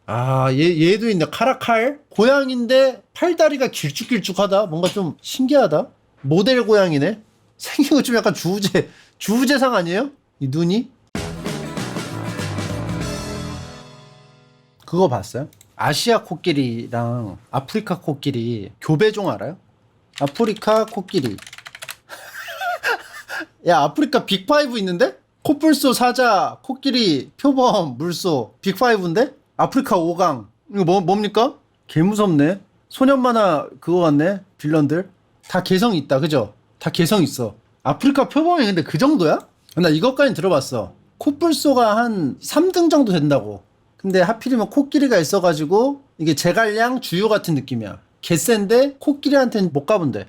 아, 얘도 있네. 카라칼? 고양인데 팔다리가 길쭉길쭉하다. 뭔가 좀 신기하다. 모델 고양이네. 생긴 거 좀 약간 주우재상 아니에요? 이 눈이? 그거 봤어요? 아시아 코끼리랑 아프리카 코끼리 교배종 알아요? 아프리카 코끼리. 야, 아프리카 빅5 있는데? 코뿔소, 사자, 코끼리, 표범, 물소 빅5인데? 아프리카 5강. 이거 뭡니까? 개 무섭네. 소년 만화 그거 같네. 빌런들. 다 개성 있다. 그죠? 다 개성 있어. 아프리카 표범이 근데 그 정도야? 나 이것까지 들어봤어. 코뿔소가 한 3등 정도 된다고. 근데 하필이면 코끼리가 있어가지고 이게 제갈량 주유 같은 느낌이야. 개센데 코끼리한테는 못 가본대.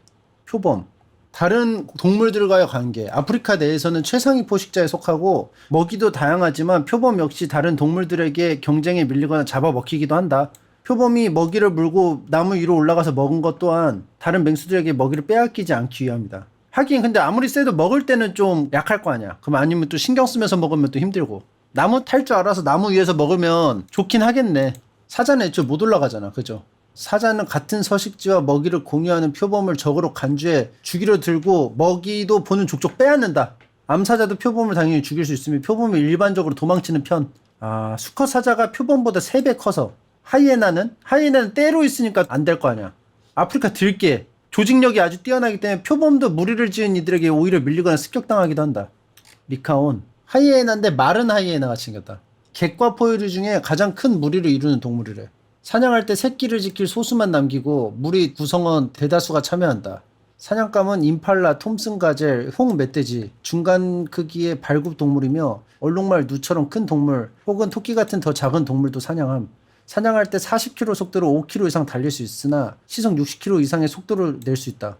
표범. 다른 동물들과의 관계. 아프리카 내에서는 최상위 포식자에 속하고 먹이도 다양하지만 표범 역시 다른 동물들에게 경쟁에 밀리거나 잡아먹히기도 한다. 표범이 먹이를 물고 나무 위로 올라가서 먹은 것 또한 다른 맹수들에게 먹이를 빼앗기지 않기 위함이다. 하긴 근데 아무리 세도 먹을 때는 좀 약할 거 아니야. 그럼 아니면 또 신경 쓰면서 먹으면 또 힘들고. 나무 탈 줄 알아서 나무 위에서 먹으면 좋긴 하겠네. 사자는 애초에 못 올라가잖아. 그죠? 사자는 같은 서식지와 먹이를 공유하는 표범을 적으로 간주해 주기로 들고 먹이도 보는 족족 빼앗는다. 암사자도 표범을 당연히 죽일 수 있으며 표범이 일반적으로 도망치는 편. 아, 수컷 사자가 표범보다 3배 커서. 하이에나는 떼로 있으니까 안 될 거 아니야. 아프리카 들개. 조직력이 아주 뛰어나기 때문에 표범도 무리를 지은 이들에게 오히려 밀리거나 습격당하기도 한다. 리카온. 하이에나인데 마른 하이에나 같이 생겼다. 객과 포유류 중에 가장 큰 무리를 이루는 동물이래. 사냥할 때 새끼를 지킬 소수만 남기고 무리 구성원 대다수가 참여한다. 사냥감은 임팔라, 톰슨 가젤, 홍 멧돼지, 중간 크기의 발굽 동물이며 얼룩말, 누처럼 큰 동물 혹은 토끼 같은 더 작은 동물도 사냥함. 사냥할 때 40km 속도로 5km 이상 달릴 수 있으나 시속 60km 이상의 속도를 낼 수 있다.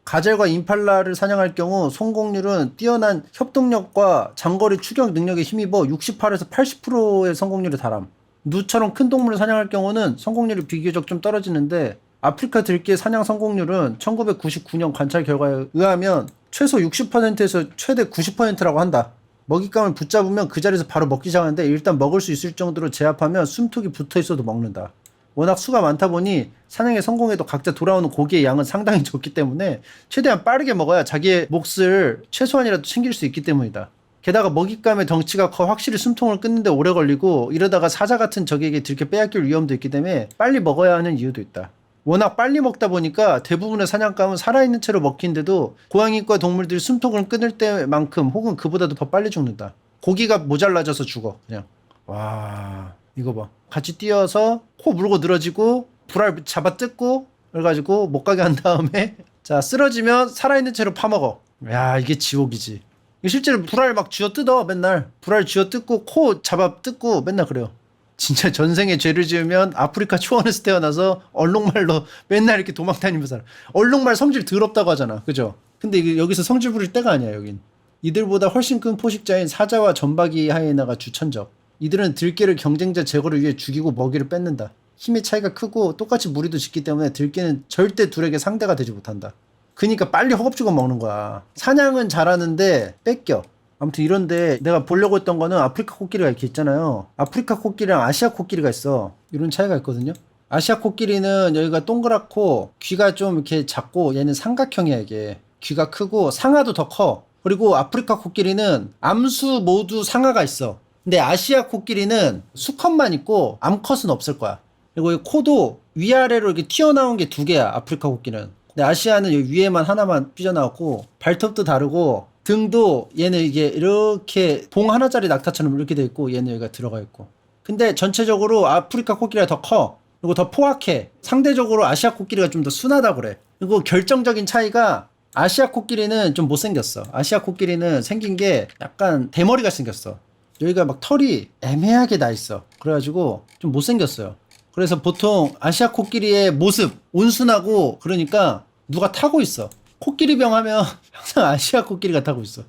가젤과 임팔라를 사냥할 경우 성공률은 뛰어난 협동력과 장거리 추격 능력에 힘입어 68에서 80%의 성공률에 달함. 누처럼 큰 동물을 사냥할 경우는 성공률이 비교적 좀 떨어지는데 아프리카 들개 사냥 성공률은 1999년 관찰 결과에 의하면 최소 60%에서 최대 90%라고 한다. 먹잇감을 붙잡으면 그 자리에서 바로 먹기 시작하는데 일단 먹을 수 있을 정도로 제압하면 숨통이 붙어 있어도 먹는다. 워낙 수가 많다 보니 사냥에 성공해도 각자 돌아오는 고기의 양은 상당히 적기 때문에 최대한 빠르게 먹어야 자기의 몫을 최소한이라도 챙길 수 있기 때문이다. 게다가 먹잇감의 덩치가 커 확실히 숨통을 끊는데 오래 걸리고 이러다가 사자 같은 적에게 들켜 빼앗길 위험도 있기 때문에 빨리 먹어야 하는 이유도 있다. 워낙 빨리 먹다 보니까 대부분의 사냥감은 살아있는 채로 먹히는데도 고양이과 동물들이 숨통을 끊을 때만큼 혹은 그보다도 더 빨리 죽는다. 고기가 모자라져서 죽어 그냥. 와, 이거 봐. 같이 뛰어서 코 물고 늘어지고 불알 잡아 뜯고 그래가지고 못 가게 한 다음에 자 쓰러지면 살아있는 채로 파먹어. 야, 이게 지옥이지. 실제로 불알 막 쥐어 뜯어 맨날. 불알 쥐어 뜯고 코 잡아 뜯고 맨날 그래요. 진짜 전생에 죄를 지으면 아프리카 초원에서 태어나서 얼룩말로 맨날 이렇게 도망다니면서 살아. 얼룩말 성질 더럽다고 하잖아. 그죠? 근데 이게 여기서 성질 부릴 때가 아니야 여긴. 이들보다 훨씬 큰 포식자인 사자와 점박이 하이에나가 주천적. 이들은 들개를 경쟁자 제거를 위해 죽이고 먹이를 뺏는다. 힘의 차이가 크고 똑같이 무리도 짓기 때문에 들개는 절대 둘에게 상대가 되지 못한다. 그니까 빨리 허겁지겁 먹는 거야. 사냥은 잘하는데 뺏겨. 아무튼 이런데 내가 보려고 했던 거는 아프리카 코끼리가 이렇게 있잖아요. 아프리카 코끼리랑 아시아 코끼리가 있어. 이런 차이가 있거든요. 아시아 코끼리는 여기가 동그랗고 귀가 좀 이렇게 작고 얘는 삼각형이야 이게. 귀가 크고 상아도 더 커. 그리고 아프리카 코끼리는 암수 모두 상아가 있어. 근데 아시아 코끼리는 수컷만 있고 암컷은 없을 거야. 그리고 이 코도 위아래로 이렇게 튀어나온 게 2개야 아프리카 코끼리는. 근데 아시아는 여기 위에만 하나만 삐져나왔고 발톱도 다르고 등도 얘는 이게 이렇게 봉 하나짜리 낙타처럼 이렇게 돼 있고 얘는 여기가 들어가 있고. 근데 전체적으로 아프리카 코끼리가 더 커. 그리고 더 포악해. 상대적으로 아시아 코끼리가 좀 더 순하다 그래. 그리고 결정적인 차이가 아시아 코끼리는 좀 못생겼어. 아시아 코끼리는 생긴 게 약간 대머리가 생겼어. 여기가 막 털이 애매하게 나 있어. 그래가지고 좀 못생겼어요. 그래서 보통 아시아 코끼리의 모습 온순하고 그러니까 누가 타고 있어. 코끼리병 하면 항상 아시아 코끼리가 타고 있어.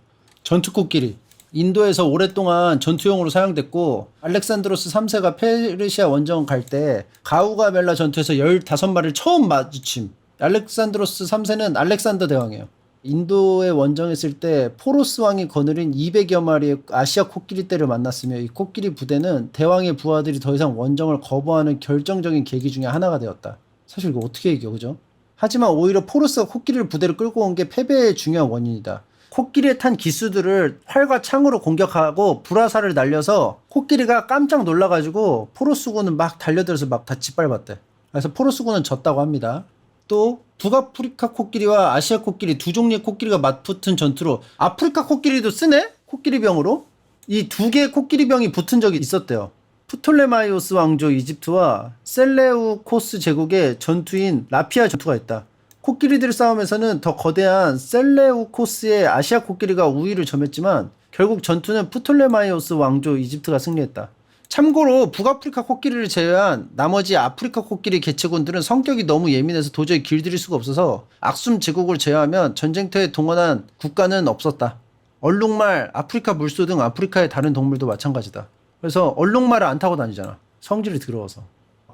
전투 코끼리. 인도에서 오랫동안 전투용으로 사용됐고 알렉산드로스 3세가 페르시아 원정 갈 때 가우가멜라 전투에서 15마리를 처음 마주침. 알렉산드로스 3세는 알렉산더 대왕이에요. 인도에 원정했을 때 포로스 왕이 거느린 200여 마리의 아시아 코끼리 떼를 만났으며 이 코끼리 부대는 대왕의 부하들이 더 이상 원정을 거부하는 결정적인 계기 중에 하나가 되었다. 사실 이거 어떻게 얘기해, 그죠? 하지만 오히려 포로스가 코끼리를 부대로 끌고 온 게 패배의 중요한 원인이다. 코끼리에 탄 기수들을 활과 창으로 공격하고 불화살을 날려서 코끼리가 깜짝 놀라가지고 포로스군은 막 달려들어서 막 다 짓밟았대. 그래서 포로스군은 졌다고 합니다. 또 북아프리카 코끼리와 아시아 코끼리 두 종류의 코끼리가 맞붙은 전투로 아프리카 코끼리도 쓰네? 코끼리병으로? 이 두 개의 코끼리병이 붙은 적이 있었대요. 프톨레마이오스 왕조 이집트와 셀레우코스 제국의 전투인 라피아 전투가 있다. 코끼리들 싸움에서는 더 거대한 셀레우코스의 아시아 코끼리가 우위를 점했지만 결국 전투는 프톨레마이오스 왕조 이집트가 승리했다. 참고로 북아프리카 코끼리를 제외한 나머지 아프리카 코끼리 개체군들은 성격이 너무 예민해서 도저히 길들일 수가 없어서 악숨 제국을 제외하면 전쟁터에 동원한 국가는 없었다. 얼룩말, 아프리카 물소 등 아프리카의 다른 동물도 마찬가지다. 그래서 얼룩말을 안 타고 다니잖아. 성질이 더러워서.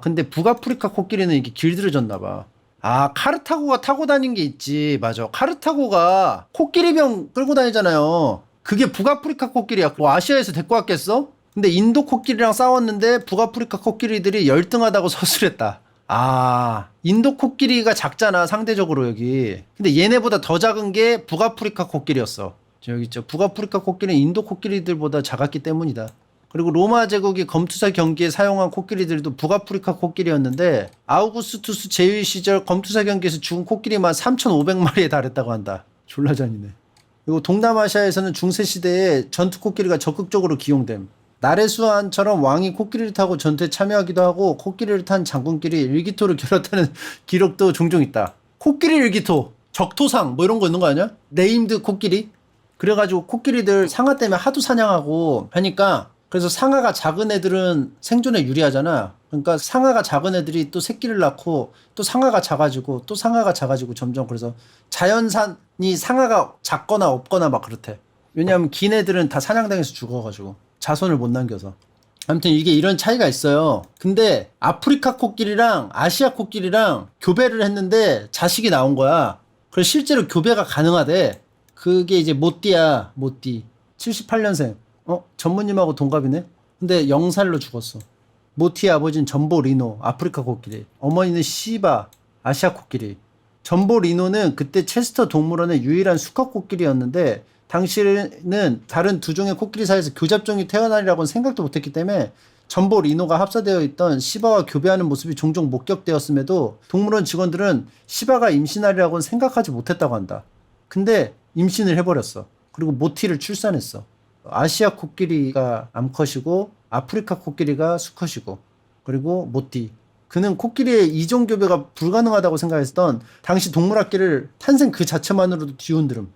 근데 북아프리카 코끼리는 이게 길들여졌나봐. 아, 카르타고가 타고 다닌 게 있지. 맞아. 카르타고가 코끼리병 끌고 다니잖아요. 그게 북아프리카 코끼리야. 뭐 아시아에서 데리고 왔겠어? 근데 인도 코끼리랑 싸웠는데 북아프리카 코끼리들이 열등하다고 서술했다. 아, 인도 코끼리가 작잖아, 상대적으로 여기. 근데 얘네보다 더 작은 게 북아프리카 코끼리였어. 여기 있죠. 북아프리카 코끼리는 인도 코끼리들보다 작았기 때문이다. 그리고 로마 제국이 검투사 경기에 사용한 코끼리들도 북아프리카 코끼리였는데 아우구스투스 제위 시절 검투사 경기에서 죽은 코끼리만 3,500마리에 달했다고 한다. 졸라 잔이네. 그리고 동남아시아에서는 중세시대에 전투 코끼리가 적극적으로 기용됨. 나레수안처럼 왕이 코끼리를 타고 전투에 참여하기도 하고 코끼리를 탄 장군끼리 일기토를 겨뤘다는 기록도 종종 있다. 코끼리 일기토, 적토상 뭐 이런 거 있는 거 아니야? 네임드 코끼리? 그래가지고 코끼리들 상아 때문에 하도 사냥하고 하니까 그래서 상아가 작은 애들은 생존에 유리하잖아. 그러니까 상아가 작은 애들이 또 새끼를 낳고 또 상아가 작아지고 또 상아가 작아지고 점점 그래서 자연산이 상아가 작거나 없거나 막 그렇대. 왜냐하면 긴 애들은 다 사냥당해서 죽어가지고 자손을 못 남겨서. 아무튼 이게 이런 차이가 있어요. 근데 아프리카 코끼리랑 아시아 코끼리랑 교배를 했는데 자식이 나온 거야. 그래서 실제로 교배가 가능하대. 그게 이제 모띠야. 모띠 78년생. 전무님하고 동갑이네? 근데 0살로 죽었어. 모티의 아버지는 전보 리노, 아프리카 코끼리. 어머니는 시바, 아시아 코끼리. 전보 리노는 그때 체스터 동물원의 유일한 수컷 코끼리였는데 당시에는 다른 두 종의 코끼리 사이에서 교잡종이 태어나리라고는 생각도 못했기 때문에 전보 리노가 합사되어 있던 시바와 교배하는 모습이 종종 목격되었음에도 동물원 직원들은 시바가 임신하리라고는 생각하지 못했다고 한다. 근데 임신을 해버렸어. 그리고 모티를 출산했어. 아시아 코끼리가 암컷이고 아프리카 코끼리가 수컷이고 그리고 모띠. 그는 코끼리의 이종 교배가 불가능하다고 생각했던 당시 동물학계를 탄생 그 자체만으로도 뒤흔들음.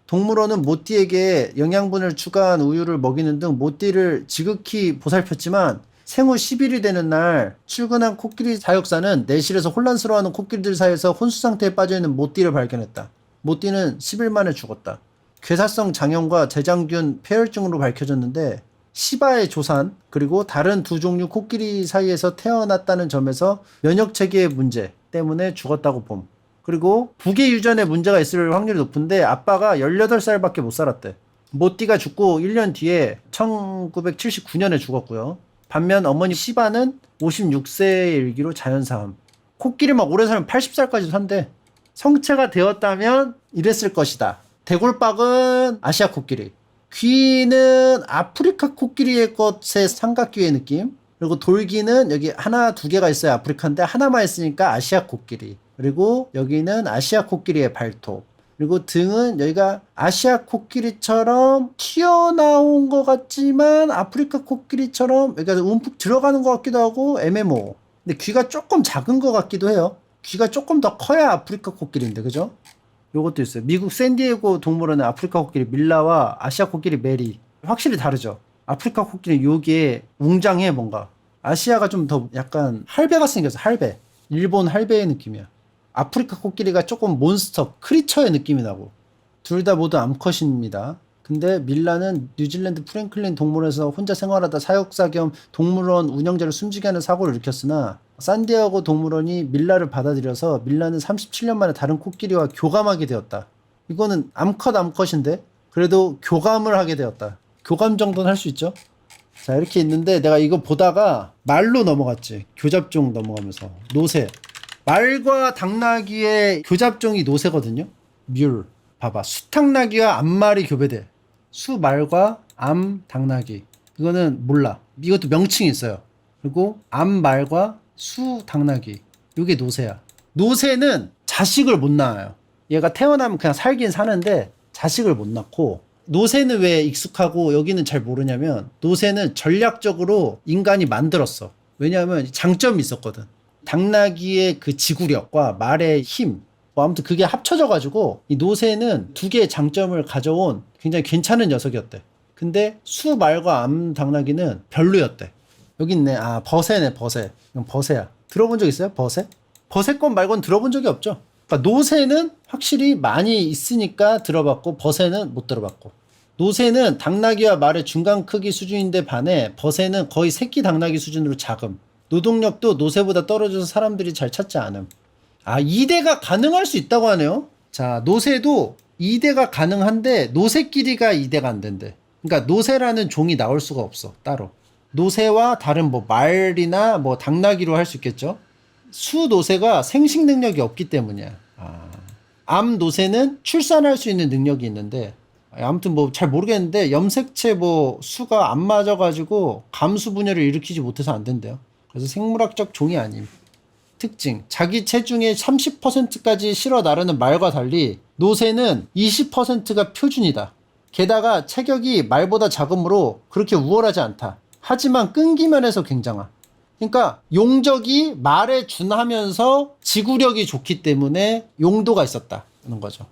동물원은 모띠에게 영양분을 추가한 우유를 먹이는 등 모띠를 지극히 보살폈지만 생후 10일이 되는 날 출근한 코끼리 사육사는 내실에서 혼란스러워하는 코끼리들 사이에서 혼수 상태에 빠져있는 모띠를 발견했다. 모띠는 10일 만에 죽었다. 괴사성 장염과 대장균 폐혈증으로 밝혀졌는데 시바의 조산 그리고 다른 두 종류 코끼리 사이에서 태어났다는 점에서 면역체계의 문제 때문에 죽었다고 봄. 그리고 부계 유전에 문제가 있을 확률이 높은데 아빠가 18살밖에 못 살았대. 모띠가 죽고 1년 뒤에 1979년에 죽었고요. 반면 어머니 시바는 56세에 일기로 자연사함. 코끼리 막 오래 살면 80살까지 산대. 성체가 되었다면 이랬을 것이다. 대골박은 아시아 코끼리. 귀는 아프리카 코끼리의 것의 삼각귀의 느낌. 그리고 돌기는 여기 하나 두 개가 있어요. 아프리카인데 하나만 있으니까 아시아 코끼리. 그리고 여기는 아시아 코끼리의 발톱. 그리고 등은 여기가 아시아 코끼리처럼 튀어나온 것 같지만 아프리카 코끼리처럼 여기가 움푹 들어가는 것 같기도 하고 애매모. 근데 귀가 조금 작은 것 같기도 해요. 귀가 조금 더 커야 아프리카 코끼리인데 그죠? 요것도 있어요. 미국 샌디에고 동물원의 아프리카 코끼리 밀라와 아시아 코끼리 메리. 확실히 다르죠. 아프리카 코끼리 요게 웅장해 뭔가. 아시아가 좀 더 약간 할배가 생겼어. 할배. 일본 할배의 느낌이야. 아프리카 코끼리가 조금 몬스터, 크리처의 느낌이 나고. 둘 다 모두 암컷입니다. 근데 밀라는 뉴질랜드 프랭클린 동물원에서 혼자 생활하다 사육사 겸 동물원 운영자를 숨지게 하는 사고를 일으켰으나 산디에고 동물원이 밀라를 받아들여서 밀라는 37년 만에 다른 코끼리와 교감하게 되었다. 이거는 암컷인데 그래도 교감을 하게 되었다. 교감 정도는 할 수 있죠. 자, 이렇게 있는데 내가 이거 보다가 말로 넘어갔지. 교잡종 넘어가면서 노새. 말과 당나귀의 교잡종이 노새거든요. 뮬. 봐봐. 수당나귀와 암말이 교배돼. 수말과 암 당나귀. 이거는 몰라. 이것도 명칭이 있어요. 그리고 암말과 수 당나귀. 이게 노새야. 노새는 자식을 못 낳아요. 얘가 태어나면 그냥 살긴 사는데 자식을 못 낳고, 노새는 왜 익숙하고 여기는 잘 모르냐면, 노새는 전략적으로 인간이 만들었어. 왜냐하면 장점이 있었거든. 당나귀의 그 지구력과 말의 힘, 뭐 아무튼 그게 합쳐져가지고 이 노새는 두 개의 장점을 가져온 굉장히 괜찮은 녀석이었대. 근데 수 말과 암 당나귀는 별로였대. 여기 있네. 아, 버새네. 버새. 이건 버새야. 들어본 적 있어요? 버새? 버새권 말고는 들어본 적이 없죠. 그러니까 노새는 확실히 많이 있으니까 들어봤고, 버새는 못 들어봤고. 노새는 당나귀와 말의 중간 크기 수준인데 반해 버새는 거의 새끼 당나귀 수준으로 작음. 노동력도 노새보다 떨어져서 사람들이 잘 찾지 않음. 아, 2대가 가능할 수 있다고 하네요. 자, 노새도 2대가 가능한데 노새끼리가 2대가 안 된대. 그러니까 노새라는 종이 나올 수가 없어, 따로. 노새와 다른 뭐 말이나 뭐 당나귀로 할 수 있겠죠. 수 노새가 생식 능력이 없기 때문이야. 암 노새는 출산할 수 있는 능력이 있는데, 아무튼 뭐 잘 모르겠는데 염색체 뭐 수가 안 맞아가지고 감수 분열을 일으키지 못해서 안 된대요. 그래서 생물학적 종이 아님. 특징, 자기 체중의 30%까지 실어 나르는 말과 달리 노새는 20%가 표준이다. 게다가 체격이 말보다 작으므로 그렇게 우월하지 않다. 하지만 끈기 면에서 굉장하. 그러니까 용적이 말에 준하면서 지구력이 좋기 때문에 용도가 있었다는 거죠.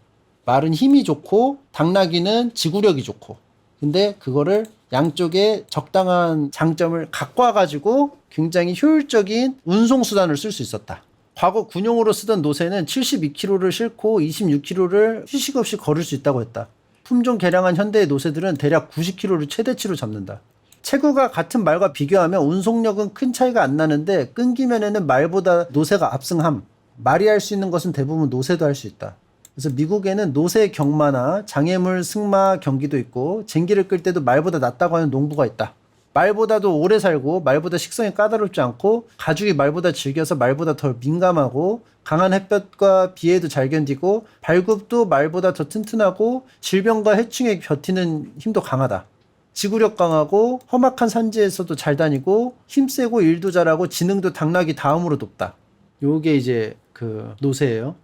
말은 힘이 좋고 당나귀는 지구력이 좋고, 근데 그거를 양쪽에 적당한 장점을 갖고 와가지고 굉장히 효율적인 운송수단을 쓸 수 있었다. 과거 군용으로 쓰던 노새는 72kg를 싣고 26kg를 휴식 없이 걸을 수 있다고 했다. 품종 개량한 현대의 노새들은 대략 90kg를 최대치로 잡는다. 체구가 같은 말과 비교하면 운송력은 큰 차이가 안 나는데 끈기 면에는 말보다 노새가 압승함. 말이 할 수 있는 것은 대부분 노새도 할 수 있다. 그래서 미국에는 노새 경마나 장애물 승마 경기도 있고, 쟁기를 끌 때도 말보다 낫다고 하는 농부가 있다. 말보다도 오래 살고 말보다 식성이 까다롭지 않고 가죽이 말보다 질겨서 말보다 덜 민감하고 강한 햇볕과 비에도 잘 견디고 발굽도 말보다 더 튼튼하고 질병과 해충에 버티는 힘도 강하다. 지구력 강하고 험악한 산지에서도 잘 다니고 힘세고 일도 잘하고 지능도 당나귀 다음으로 높다. 요게 이제 그 노새예요.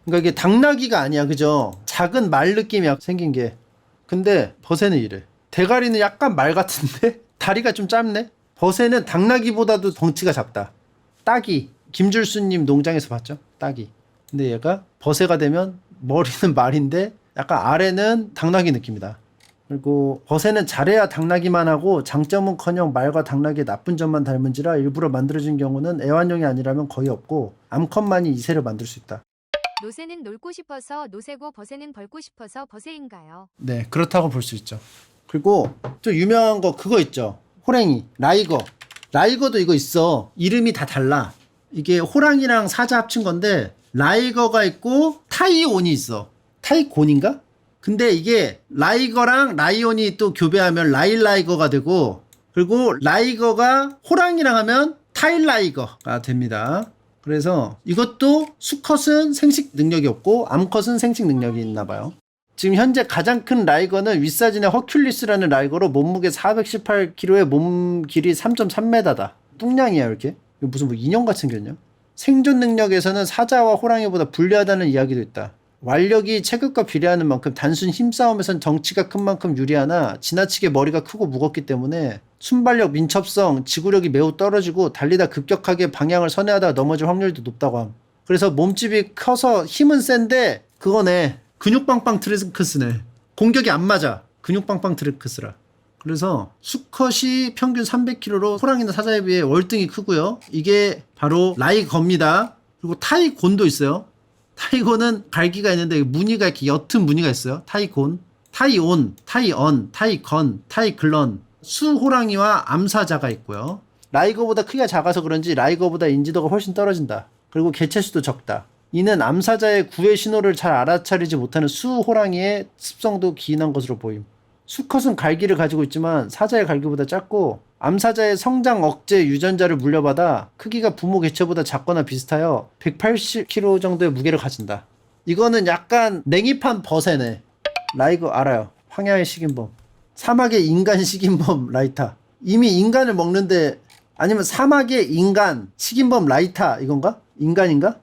그러니까 이게 당나귀가 아니야, 그죠? 작은 말 느낌이 생긴 게. 근데 버새는 이래. 대가리는 약간 말 같은데 다리가 좀 짧네. 버새는 당나귀보다도 덩치가 작다. 따기. 김줄수님 농장에서 봤죠? 따기. 근데 얘가 버새가 되면 머리는 말인데 약간 아래는 당나귀 느낌이다. 그리고 버새는 잘해야 당나귀만 하고 장점은커녕 말과 당나귀의 나쁜 점만 닮은지라 일부러 만들어진 경우는 애완용이 아니라면 거의 없고 암컷만이 이새를 만들 수 있다. 노새는 놀고 싶어서 노새고 버새는 벌고 싶어서 버새인가요? 네, 그렇다고 볼 수 있죠. 그리고 또 유명한 거 그거 있죠. 호랭이, 라이거. 라이거도 이거 있어. 이름이 다 달라. 이게 호랑이랑 사자 합친 건데 라이거가 있고 타이온이 있어. 타이곤인가? 근데 이게 라이거랑 라이온이 또 교배하면 라이라이거가 되고, 그리고 라이거가 호랑이랑 하면 타일라이거가 됩니다. 그래서 이것도 수컷은 생식 능력이 없고 암컷은 생식 능력이 있나 봐요. 지금 현재 가장 큰 라이거는 윗사진의 허큘리스라는 라이거로 몸무게 418kg에 몸 길이 3.3m다. 뚱냥이야 이렇게. 이거 무슨 뭐 인형같이 생겼냐? 생존 능력에서는 사자와 호랑이보다 불리하다는 이야기도 있다. 완력이 체급과 비례하는 만큼 단순 힘싸움에선 덩치가 큰 만큼 유리하나 지나치게 머리가 크고 무겁기 때문에 순발력, 민첩성, 지구력이 매우 떨어지고 달리다 급격하게 방향을 선회하다가 넘어질 확률도 높다고 함. 그래서 몸집이 커서 힘은 센데 그거네. 근육빵빵 트랭크스네. 공격이 안 맞아. 근육빵빵 트랭크스라. 그래서 수컷이 평균 300kg로 호랑이나 사자에 비해 월등히 크고요. 이게 바로 라이거입니다. 그리고 타이곤도 있어요. 타이곤은 갈기가 있는데 무늬가 이렇게 옅은 무늬가 있어요. 타이곤, 타이온, 타이언, 타이건, 타이글런, 수호랑이와 암사자가 있고요. 라이거보다 크기가 작아서 그런지 라이거보다 인지도가 훨씬 떨어진다. 그리고 개체수도 적다. 이는 암사자의 구애 신호를 잘 알아차리지 못하는 수호랑이의 습성도 기인한 것으로 보임. 수컷은 갈기를 가지고 있지만 사자의 갈기보다 작고 암사자의 성장 억제 유전자를 물려받아 크기가 부모 개체보다 작거나 비슷하여 180kg 정도의 무게를 가진다. 이거는 약간 냉입한 버세네. 라이거 알아요. 황야의 식인범. 사막의 인간 식인범 라이타. 이미 인간을 먹는데 아니면 사막의 인간 식인범 라이타 이건가? 인간인가?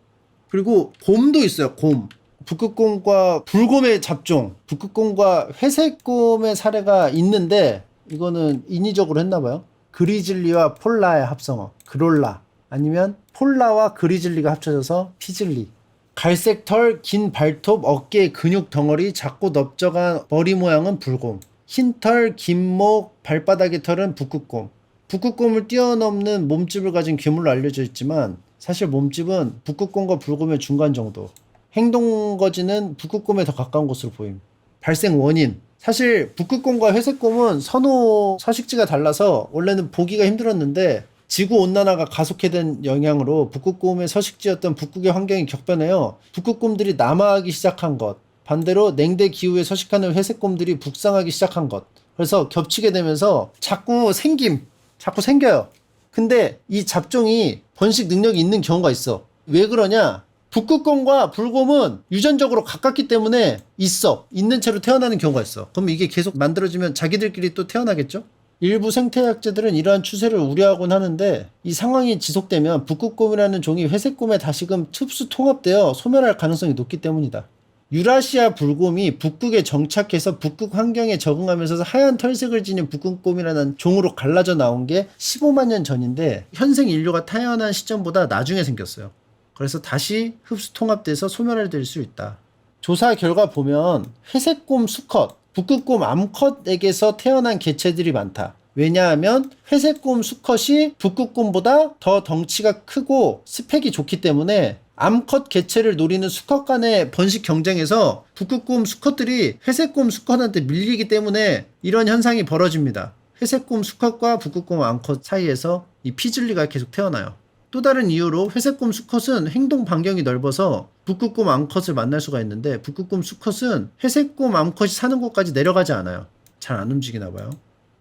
그리고 곰도 있어요. 곰. 북극곰과 불곰의 잡종, 북극곰과 회색곰의 사례가 있는데 이거는 인위적으로 했나봐요. 그리즐리와 폴라의 합성어, 그롤라. 아니면 폴라와 그리즐리가 합쳐져서 피즐리. 갈색 털, 긴 발톱, 어깨 근육 덩어리, 작고 넓적한 머리 모양은 불곰. 흰 털, 긴 목, 발바닥의 털은 북극곰. 북극곰을 뛰어넘는 몸집을 가진 괴물로 알려져 있지만 사실 몸집은 북극곰과 불곰의 중간 정도. 행동 거지는 북극곰에 더 가까운 것으로 보임. 발생 원인. 사실 북극곰과 회색곰은 선호 서식지가 달라서 원래는 보기가 힘들었는데 지구온난화가 가속화된 영향으로 북극곰의 서식지였던 북극의 환경이 격변하여 북극곰들이 남하하기 시작한 것. 반대로 냉대 기후에 서식하는 회색곰들이 북상하기 시작한 것. 그래서 겹치게 되면서 자꾸 생겨요. 근데 이 잡종이 번식 능력이 있는 경우가 있어. 왜 그러냐? 북극곰과 불곰은 유전적으로 가깝기 때문에 있는 채로 태어나는 경우가 있어. 그럼 이게 계속 만들어지면 자기들끼리 또 태어나겠죠? 일부 생태학자들은 이러한 추세를 우려하곤 하는데 이 상황이 지속되면 북극곰이라는 종이 회색곰에 다시금 흡수 통합되어 소멸할 가능성이 높기 때문이다. 유라시아 불곰이 북극에 정착해서 북극 환경에 적응하면서 하얀 털색을 지닌 북극곰이라는 종으로 갈라져 나온 게 15만 년 전인데 현생 인류가 태어난 시점보다 나중에 생겼어요. 그래서 다시 흡수 통합돼서 소멸될 수 있다. 조사 결과 보면 회색곰 수컷, 북극곰 암컷에게서 태어난 개체들이 많다. 왜냐하면 회색곰 수컷이 북극곰보다 더 덩치가 크고 스펙이 좋기 때문에 암컷 개체를 노리는 수컷 간의 번식 경쟁에서 북극곰 수컷들이 회색곰 수컷한테 밀리기 때문에 이런 현상이 벌어집니다. 회색곰 수컷과 북극곰 암컷 사이에서 이 피즐리가 계속 태어나요. 또 다른 이유로 회색곰 수컷은 행동 반경이 넓어서 북극곰 암컷을 만날 수가 있는데 북극곰 수컷은 회색곰 암컷이 사는 곳까지 내려가지 않아요. 잘 안 움직이나 봐요.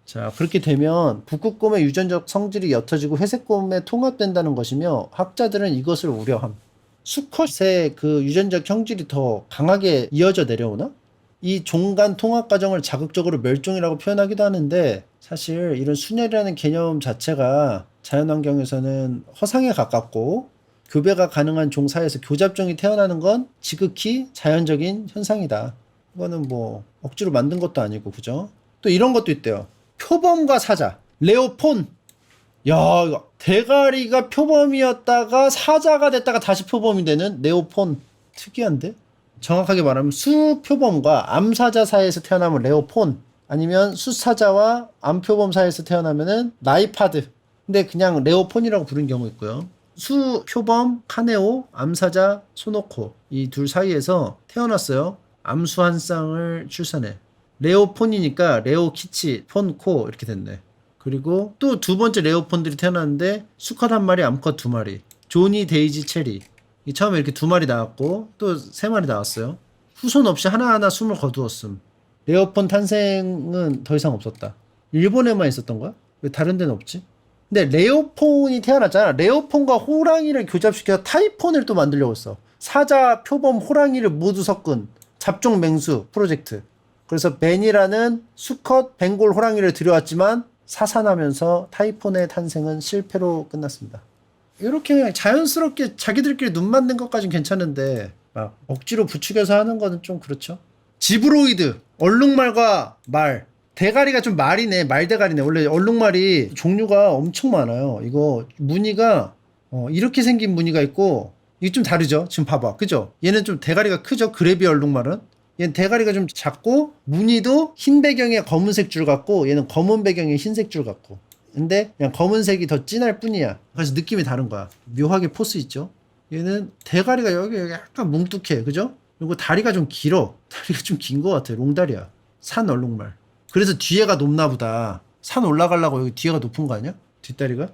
자, 그렇게 되면 북극곰의 유전적 성질이 옅어지고 회색곰에 통합된다는 것이며 학자들은 이것을 우려함. 수컷의 그 유전적 형질이 더 강하게 이어져 내려오나? 이 종간 통합 과정을 자극적으로 멸종이라고 표현하기도 하는데 사실 이런 순혈이라는 개념 자체가 자연환경에서는 허상에 가깝고 교배가 가능한 종 사이에서 교잡종이 태어나는 건 지극히 자연적인 현상이다. 이거는 뭐 억지로 만든 것도 아니고 그죠? 또 이런 것도 있대요. 표범과 사자, 레오폰. 야, 이거 대가리가 표범이었다가 사자가 됐다가 다시 표범이 되는 레오폰. 특이한데? 정확하게 말하면 수표범과 암사자 사이에서 태어나면 레오폰, 아니면 수사자와 암표범 사이에서 태어나면은 나이파드. 근데 그냥 레오폰이라고 부르는 경우 있고요. 수표범, 카네오, 암사자, 소노코 이 둘 사이에서 태어났어요. 암수 한 쌍을 출산해. 레오폰이니까 레오키치, 폰코 이렇게 됐네. 그리고 또 두 번째 레오폰들이 태어났는데 수컷 한 마리, 암컷 두 마리. 조니, 데이지, 체리. 처음에 이렇게 두 마리 나왔고 또 세 마리 나왔어요. 후손 없이 하나하나 숨을 거두었음. 레오폰 탄생은 더 이상 없었다. 일본에만 있었던 거야? 왜 다른 데는 없지? 근데 레오폰이 태어났잖아. 레오폰과 호랑이를 교잡시켜서 타이폰을 또 만들려고 했어. 사자, 표범, 호랑이를 모두 섞은 잡종 맹수 프로젝트. 그래서 벤이라는 수컷 벵골 호랑이를 들여왔지만 사산하면서 타이폰의 탄생은 실패로 끝났습니다. 이렇게 그냥 자연스럽게 자기들끼리 눈 맞는 것까진 괜찮은데 막 억지로 부추겨서 하는 거는 좀 그렇죠. 지브로이드, 얼룩말과 말. 대가리가 좀 말이네. 말대가리네. 원래 얼룩말이 종류가 엄청 많아요. 이거 무늬가 이렇게 생긴 무늬가 있고 이게 좀 다르죠. 지금 봐봐. 그죠? 얘는 좀 대가리가 크죠. 그래비 얼룩말은. 얘는 대가리가 좀 작고 무늬도 흰 배경에 검은색 줄 같고 얘는 검은 배경에 흰색 줄 같고. 근데 그냥 검은색이 더 진할 뿐이야. 그래서 느낌이 다른 거야. 묘하게 포스 있죠. 얘는 대가리가 여기 약간 뭉툭해. 그죠? 그리고 다리가 좀 길어. 다리가 좀 긴 것 같아. 롱다리야. 산 얼룩말. 그래서 뒤에가 높나 보다. 산 올라가려고 여기 뒤에가 높은 거 아니야? 뒷다리가?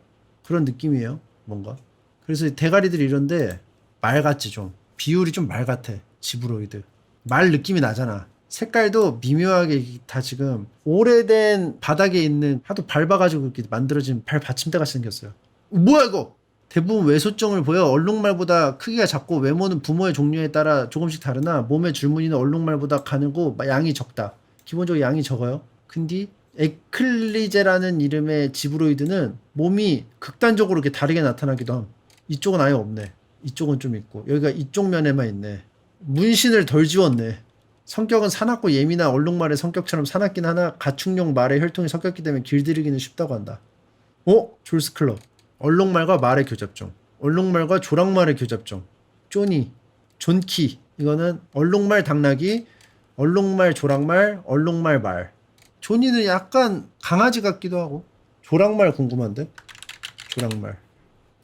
그런 느낌이에요. 뭔가. 그래서 대가리들이 이런데 말 같지 좀. 비율이 좀 말 같아. 지브로이드. 말 느낌이 나잖아. 색깔도 미묘하게 다 지금 오래된 바닥에 있는 하도 밟아가지고 이렇게 만들어진 발 받침대가 생겼어요. 뭐야 이거? 대부분 외소증을 보여. 얼룩말보다 크기가 작고 외모는 부모의 종류에 따라 조금씩 다르나 몸의 줄무늬는 얼룩말보다 가늘고 양이 적다. 기본적으로 양이 적어요. 근데 에클리제라는 이름의 지브로이드는 몸이 극단적으로 이렇게 다르게 나타나기도 함. 이쪽은 아예 없네. 이쪽은 좀 있고 여기가 이쪽 면에만 있네. 문신을 덜 지웠네. 성격은 사납고 예민한 얼룩말의 성격처럼 사납긴 하나 가축용 말의 혈통이 섞였기 때문에 길들이기는 쉽다고 한다. 졸스 클럽. 얼룩말과 말의 교잡종. 얼룩말과 조랑말의 교잡종. 쪼니. 존키. 이거는 얼룩말 당나귀, 얼룩말 조랑말, 얼룩말 말. 조니는 약간 강아지 같기도 하고. 조랑말 궁금한데? 조랑말.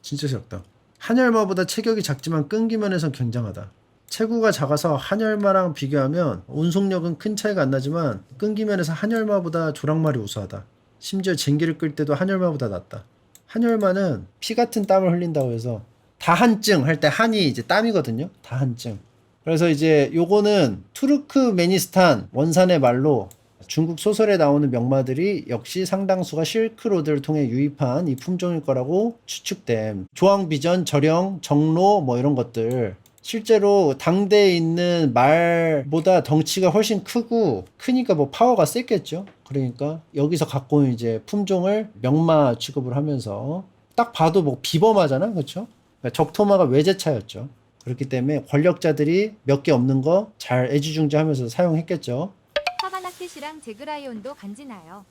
진짜 작다. 한열마보다 체격이 작지만 끈기 면에선 굉장하다. 체구가 작아서 한열마랑 비교하면 운송력은 큰 차이가 안 나지만 끈기 면에서 한열마보다 조랑말이 우수하다. 심지어 쟁기를 끌 때도 한열마보다 낫다. 한열마는 피 같은 땀을 흘린다고 해서 다한증 할 때 한이 이제 땀이거든요. 다한증. 그래서 이제 요거는 투르크메니스탄 원산의 말로 중국 소설에 나오는 명마들이 역시 상당수가 실크로드를 통해 유입한 이 품종일 거라고 추측됨. 조항비전, 절영, 정로 뭐 이런 것들. 실제로 당대에 있는 말보다 덩치가 훨씬 크고 크니까 뭐 파워가 셌겠죠. 그러니까 여기서 갖고 온 이제 품종을 명마 취급을 하면서 딱 봐도 뭐 비범하잖아. 그렇죠? 그러니까 적토마가 외제차였죠. 그렇기 때문에 권력자들이 몇 개 없는 거 잘 애지중지하면서 사용했겠죠. 사바나켓이랑 제그라이온도 간지나요.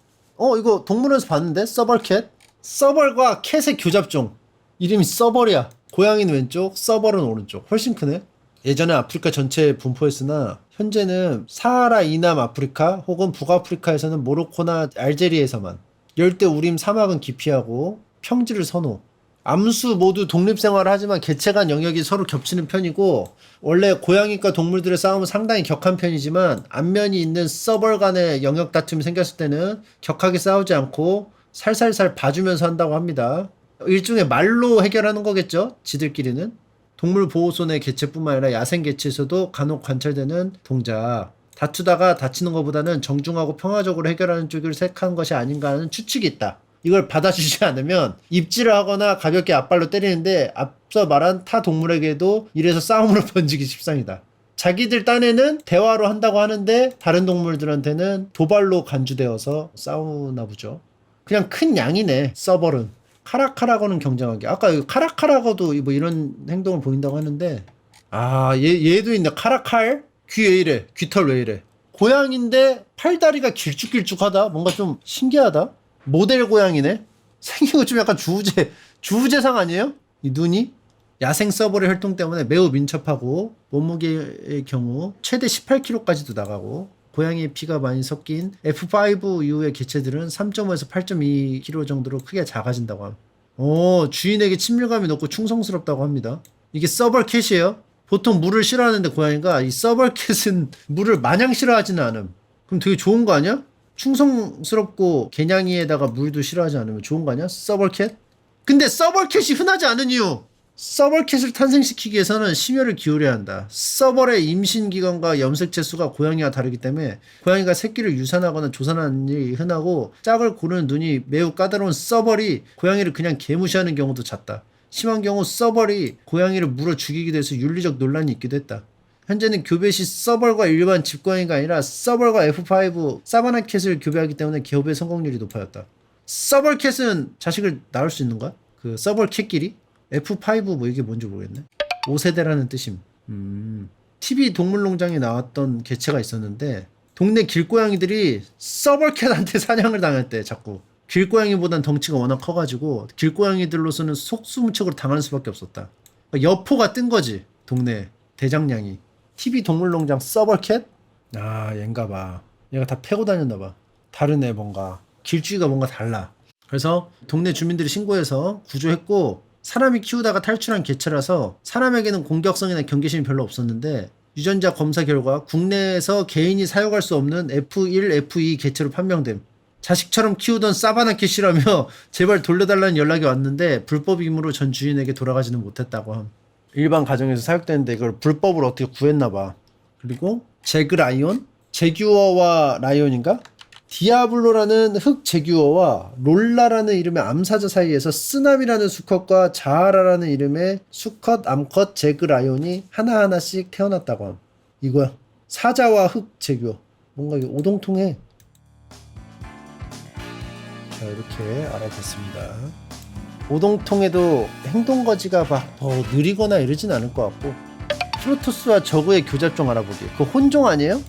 이거 동물원에서 봤는데? 서벌캣? 서벌과 캣의 교잡종. 이름이 서벌이야. 고양이는 왼쪽, 서벌은 오른쪽. 훨씬 크네. 예전에 아프리카 전체에 분포했으나 현재는 사하라 이남 아프리카 혹은 북아프리카에서는 모로코나 알제리에서만. 열대 우림 사막은 기피하고 평지를 선호. 암수 모두 독립생활을 하지만 개체 간 영역이 서로 겹치는 편이고 원래 고양이과 동물들의 싸움은 상당히 격한 편이지만 안면이 있는 서벌 간의 영역 다툼이 생겼을 때는 격하게 싸우지 않고 살살살 봐주면서 한다고 합니다. 일종의 말로 해결하는 거겠죠? 지들끼리는. 동물보호소 내 개체뿐만 아니라 야생 개체에서도 간혹 관찰되는 동작. 다투다가 다치는 것보다는 정중하고 평화적으로 해결하는 쪽을 택하는 것이 아닌가 하는 추측이 있다. 이걸 받아주지 않으면 입질을 하거나 가볍게 앞발로 때리는데 앞서 말한 타 동물에게도 이래서 싸움으로 번지기 십상이다. 자기들 딴에는 대화로 한다고 하는데 다른 동물들한테는 도발로 간주되어서 싸우나 보죠. 그냥 큰 양이네. 서벌은. 카라카라거는 경쟁하게. 아까 카라카라거도 뭐 이런 행동을 보인다고 하는데 얘도 있네. 카라칼? 귀 왜 이래? 귀털 왜 이래? 고양인데 팔다리가 길쭉길쭉하다. 뭔가 좀 신기하다. 모델 고양이네. 생긴 거 좀 약간 주우재상 아니에요? 이 눈이? 야생 서버의 활동 때문에 매우 민첩하고 몸무게의 경우 최대 18kg까지도 나가고 고양이의 피가 많이 섞인 F5 이후의 개체들은 3.5에서 8.2kg 정도로 크게 작아진다고 함. 주인에게 친밀감이 높고 충성스럽다고 합니다. 이게 서벌캣이에요. 보통 물을 싫어하는데 고양이가 이 서벌캣은 물을 마냥 싫어하지는 않음. 그럼 되게 좋은 거 아니야? 충성스럽고 개냥이에다가 물도 싫어하지 않으면 좋은 거 아니야? 서벌캣? 근데 서벌캣이 흔하지 않은 이유! 서벌캣을 탄생시키기 위해서는 심혈을 기울여야 한다. 서벌의 임신기간과 염색체 수가 고양이와 다르기 때문에 고양이가 새끼를 유산하거나 조산하는 일이 흔하고 짝을 고르는 눈이 매우 까다로운 서벌이 고양이를 그냥 개무시하는 경우도 잦다. 심한 경우 서벌이 고양이를 물어 죽이기도 해서 윤리적 논란이 있기도 했다. 현재는 교배 시 서벌과 일반 집고양이가 아니라 서벌과 F5 사바나캣을 교배하기 때문에 교배 성공률이 높아졌다. 서벌캣은 자식을 낳을 수 있는 거야? 그 서벌캣끼리? F5 뭐 이게 뭔지 모르겠네. 5세대라는 뜻임. TV 동물농장에 나왔던 개체가 있었는데 동네 길고양이들이 서벌캣한테 사냥을 당했대. 자꾸 길고양이보단 덩치가 워낙 커가지고 길고양이들로서는 속수무책으로 당하는 수밖에 없었다. 여포가 뜬 거지. 동네 대장량이. TV 동물농장 서벌캣? 얘인가봐. 얘가 다 패고 다녔나봐. 다르네 뭔가. 길쭉이가 뭔가 달라. 그래서 동네 주민들이 신고해서 구조했고 사람이 키우다가 탈출한 개체라서 사람에게는 공격성이나 경계심이 별로 없었는데 유전자 검사 결과 국내에서 개인이 사용할 수 없는 F1, F2 개체로 판명됨. 자식처럼 키우던 사바나캣이라며 제발 돌려달라는 연락이 왔는데 불법 임무로 전 주인에게 돌아가지는 못했다고 함. 일반 가정에서 사육되는데 이걸 불법으로 어떻게 구했나봐. 그리고 제그 라이온? 제규어와 라이온인가? 디아블로라는 흑 제규어와 롤라라는 이름의 암사자 사이에서 쓰나미라는 수컷과 자하라라는 이름의 수컷, 암컷, 제그 라이온이 하나하나씩 태어났다고 함. 이거야. 사자와 흑 제규어. 뭔가 이게 오동통해. 자, 이렇게 알아봤습니다. 오동통에도 행동거지가 막 느리거나 이러진 않을 것 같고 프로토스와 저그의 교잡종 알아보기. 그거 혼종 아니에요?